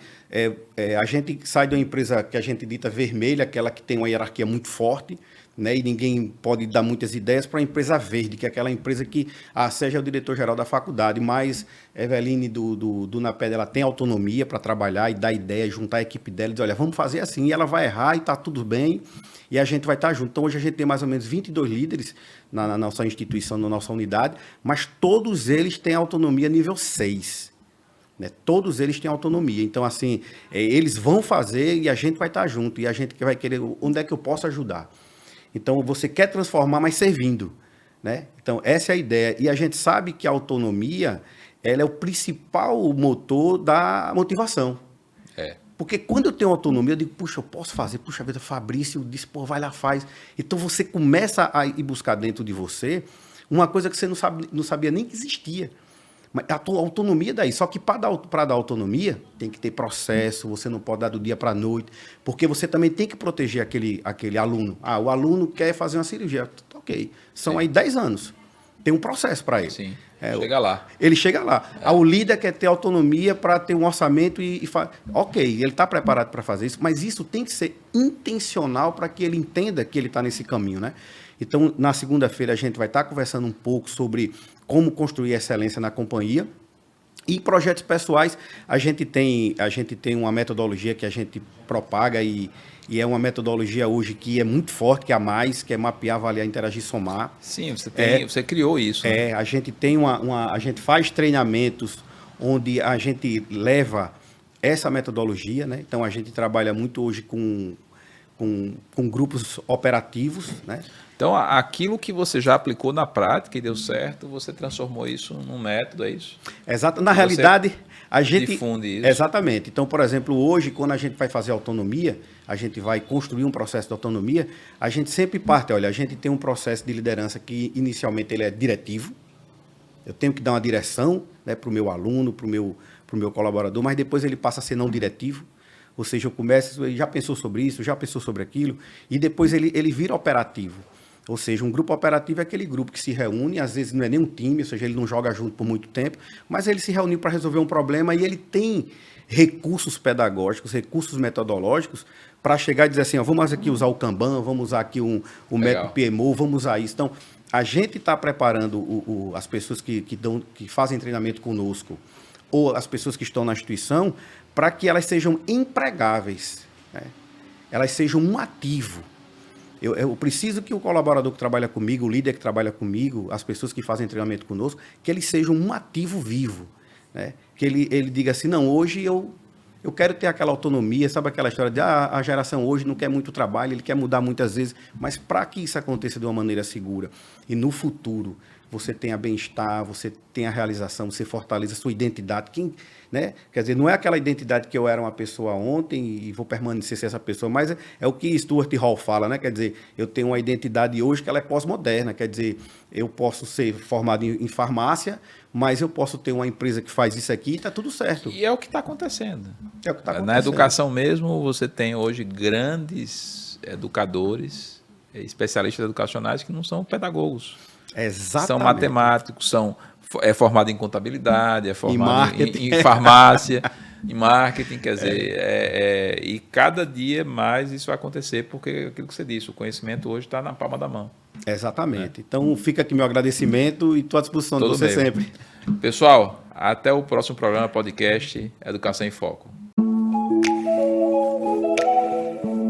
a gente sai de uma empresa que a gente dita vermelha, aquela que tem uma hierarquia muito forte, né, e ninguém pode dar muitas ideias, para a empresa verde, que é aquela empresa que a Sérgio é o diretor-geral da faculdade, mas Eveline do NAPED, ela tem autonomia para trabalhar e dar ideia, juntar a equipe dela e dizer, olha, vamos fazer assim, e ela vai errar e está tudo bem, e a gente vai estar junto. Então, hoje a gente tem mais ou menos 22 líderes na nossa instituição, na nossa unidade, mas todos eles têm autonomia nível 6. Né? Todos eles têm autonomia. Então, assim, eles vão fazer e a gente vai estar junto, e a gente vai querer, onde é que eu posso ajudar? Então, você quer transformar, mas servindo, né? Então, essa é a ideia. E a gente sabe que a autonomia, ela é o principal motor da motivação. Porque quando eu tenho autonomia, eu digo, puxa, eu posso fazer. Puxa vida, Fabrício disse, pô, vai lá, faz. Então, você começa a ir buscar dentro de você uma coisa que você não sabia nem que existia. Mas a autonomia daí, só que para dar autonomia, tem que ter processo, você não pode dar do dia para a noite, porque você também tem que proteger aquele aluno. O aluno quer fazer uma cirurgia, ok, são aí 10 anos, tem um processo para ele.
Sim, chega lá.
Ele chega lá. O líder quer ter autonomia para ter um orçamento ok, ele está preparado para fazer isso, mas isso tem que ser intencional para que ele entenda que ele está nesse caminho, né? Então, na segunda-feira, a gente vai estar conversando um pouco sobre como construir excelência na companhia. E projetos pessoais, a gente tem uma metodologia que a gente propaga e é uma metodologia hoje que é muito forte, que é a mais, que é mapear, avaliar, interagir, somar.
Sim, você criou isso. Né?
A gente tem a gente faz treinamentos onde a gente leva essa metodologia, né? Então, a gente trabalha muito hoje com grupos operativos, né?
Então, aquilo que você já aplicou na prática e deu certo, você transformou isso num método, é isso?
Exato. Na realidade, a gente
difunde isso.
Exatamente. Então, por exemplo, hoje, quando a gente vai fazer autonomia, a gente vai construir um processo de autonomia, a gente sempre parte, olha, a gente tem um processo de liderança que inicialmente ele é diretivo. Eu tenho que dar uma direção, né, para o meu aluno, para o meu colaborador, mas depois ele passa a ser não diretivo. Ou seja, eu começo, ele já pensou sobre isso, já pensou sobre aquilo, e depois ele vira operativo. Ou seja, um grupo operativo é aquele grupo que se reúne, às vezes não é nem um time, ou seja, ele não joga junto por muito tempo, mas ele se reuniu para resolver um problema e ele tem recursos pedagógicos, recursos metodológicos para chegar e dizer assim, vamos aqui usar o Kanban, vamos usar aqui o método PMO, vamos usar isso. Então, a gente está preparando as pessoas que fazem treinamento conosco ou as pessoas que estão na instituição para que elas sejam empregáveis, né? Elas sejam um ativo. Eu preciso que o colaborador que trabalha comigo, o líder que trabalha comigo, as pessoas que fazem treinamento conosco, que eles sejam um ativo vivo, né? Que ele diga assim, não, hoje eu quero ter aquela autonomia, sabe aquela história de a geração hoje não quer muito trabalho, ele quer mudar muitas vezes, mas para que isso aconteça de uma maneira segura e no futuro você tenha bem-estar, você tenha realização, você fortaleza a sua identidade, né? Quer dizer, não é aquela identidade que eu era uma pessoa ontem e vou permanecer ser essa pessoa, mas é o que Stuart Hall fala, né? Quer dizer, eu tenho uma identidade hoje que ela é pós-moderna, quer dizer, eu posso ser formado em farmácia, mas eu posso ter uma empresa que faz isso aqui e está tudo certo.
E é o que está acontecendo.
É o que está acontecendo.
Na educação mesmo, você tem hoje grandes educadores, especialistas educacionais que não são pedagogos.
Exatamente.
São matemáticos, é formado em contabilidade, é formado em farmácia, em marketing, quer dizer, e cada dia mais isso vai acontecer, porque aquilo que você disse, o conhecimento hoje está na palma da mão.
Exatamente. Então, fica aqui meu agradecimento e estou à disposição de você sempre.
Pessoal, até o próximo programa podcast Educação em Foco.